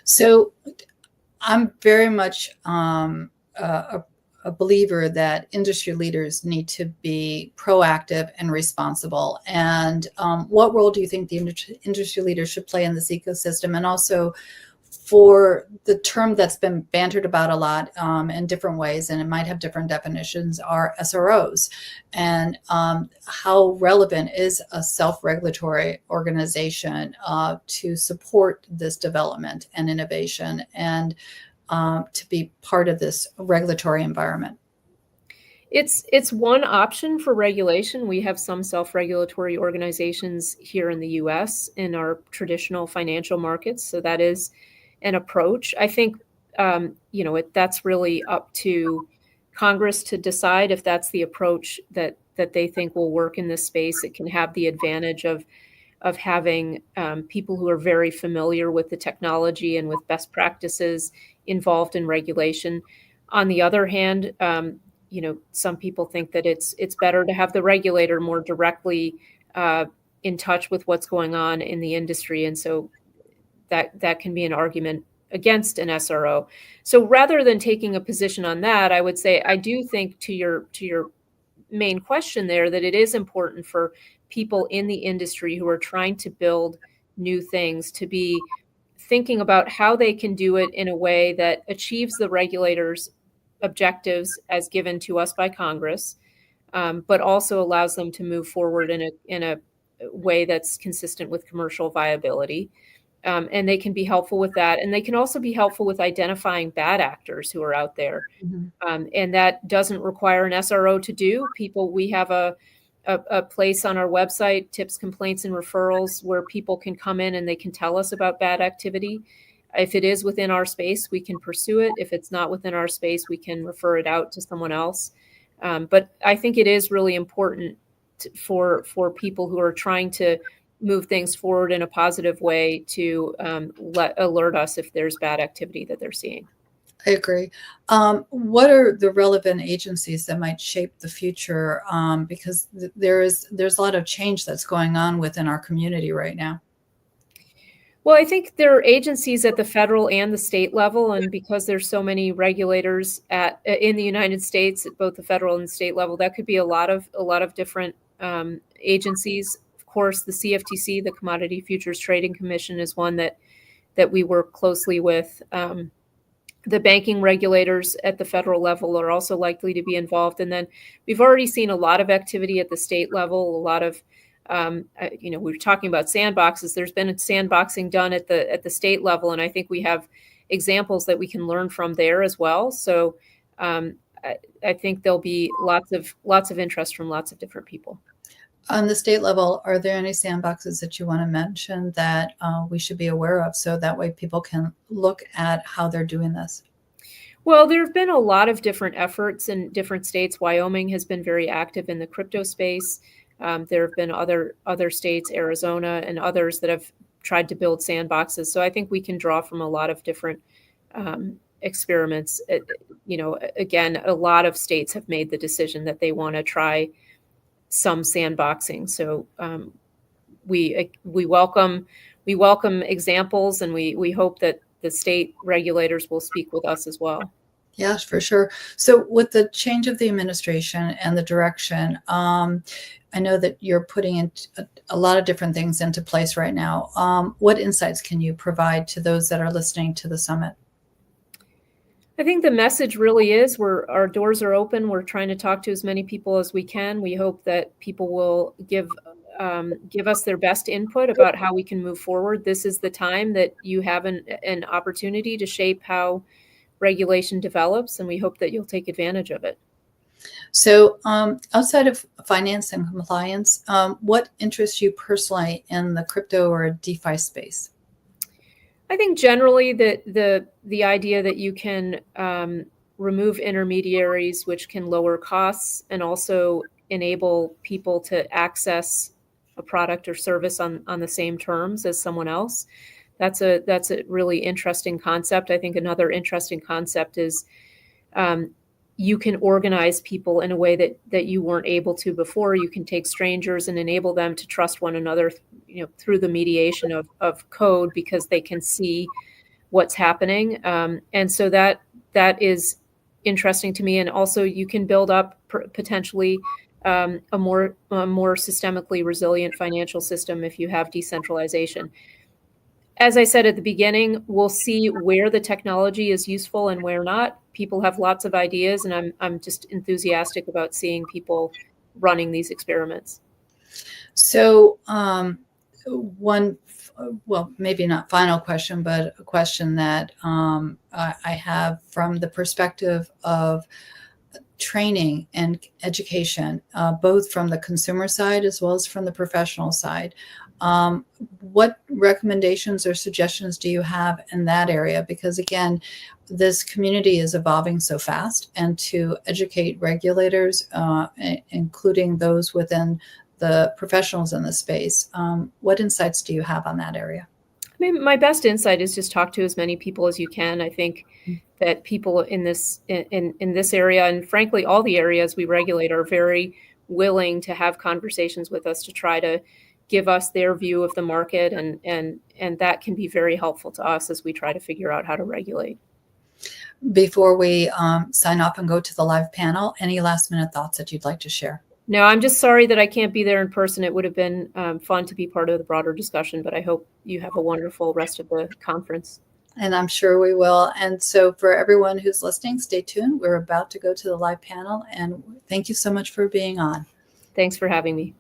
So I'm very much a believer that industry leaders need to be proactive and responsible. And what role do you think the industry leaders should play in this ecosystem? And also, for the term that's been bantered about a lot in different ways, and it might have different definitions, are SROs. And how relevant is a self-regulatory organization to support this development and innovation, and to be part of this regulatory environment? It's one option for regulation. We have some self-regulatory organizations here in the U.S. in our traditional financial markets, so that is an approach. I think that's really up to Congress to decide if that's the approach that they think will work in this space. It can have the advantage of having people who are very familiar with the technology and with best practices involved in regulation. On the other hand, some people think that it's better to have the regulator more directly in touch with what's going on in the industry, and so that can be an argument against an SRO. So rather than taking a position on that, I would say I do think to your main question there that it is important for people in the industry who are trying to build new things to be thinking about how they can do it in a way that achieves the regulators' objectives as given to us by Congress, but also allows them to move forward in a way that's consistent with commercial viability. And they can be helpful with that. And they can also be helpful with identifying bad actors who are out there. Mm-hmm. And that doesn't require an SRO to do. We have a place on our website, Tips, Complaints, and Referrals, where people can come in and they can tell us about bad activity. If it is within our space, we can pursue it. If it's not within our space, we can refer it out to someone else. But I think it is really important for people who are trying to move things forward in a positive way to alert us if there's bad activity that they're seeing. I agree. What are the relevant agencies that might shape the future? Because there's a lot of change that's going on within our community right now. Well, I think there are agencies at the federal and the state level, and because there's so many regulators in the United States at both the federal and state level, that could be a lot of different agencies. Of course, the CFTC, the Commodity Futures Trading Commission, is one that we work closely with. The banking regulators at the federal level are also likely to be involved. And then we've already seen a lot of activity at the state level, a lot of, we were talking about sandboxes. There's been sandboxing done at the state level, and I think we have examples that we can learn from there as well. So I think there'll be lots of interest from lots of different people. On the state level, are there any sandboxes that you want to mention that we should be aware of, so that way people can look at how they're doing this? Well, there have been a lot of different efforts in different states. Wyoming has been very active in the crypto space. There have been other states, Arizona and others, that have tried to build sandboxes. So I think we can draw from a lot of different experiments. Again, a lot of states have made the decision that they want to try some sandboxing. So we welcome examples, and we hope that the state regulators will speak with us as well. Yes, for sure. So with the change of the administration and the direction, I know that you're putting in a lot of different things into place right now. What insights can you provide to those that are listening to the summit? I think the message really is our doors are open. We're trying to talk to as many people as we can. We hope that people will give us their best input about how we can move forward. This is the time that you have an opportunity to shape how regulation develops, and we hope that you'll take advantage of it. So outside of finance and compliance, what interests you personally in the crypto or DeFi space? I think generally that the idea that you can remove intermediaries, which can lower costs and also enable people to access a product or service on the same terms as someone else. That's a really interesting concept. I think another interesting concept is you can organize people in a way that you weren't able to before. You can take strangers and enable them to trust one another, through the mediation of code, because they can see what's happening. And so that is interesting to me. And also you can build up potentially a more systemically resilient financial system if you have decentralization. As I said at the beginning, we'll see where the technology is useful and where not. People have lots of ideas, and I'm just enthusiastic about seeing people running these experiments. So one, well, maybe not final question, but a question that I have from the perspective of training and education, both from the consumer side as well as from the professional side. What recommendations or suggestions do you have in that area? Because again, this community is evolving so fast, and to educate regulators, including those within the professionals in the space, what insights do you have on that area? I mean, my best insight is just talk to as many people as you can. I think that people in this area, and frankly, all the areas we regulate, are very willing to have conversations with us to try to give us their view of the market, and that can be very helpful to us as we try to figure out how to regulate. Before we sign off and go to the live panel, any last minute thoughts that you'd like to share? No, I'm just sorry that I can't be there in person. It would have been fun to be part of the broader discussion, but I hope you have a wonderful rest of the conference. And I'm sure we will. And so for everyone who's listening, stay tuned. We're about to go to the live panel, and thank you so much for being on. Thanks for having me.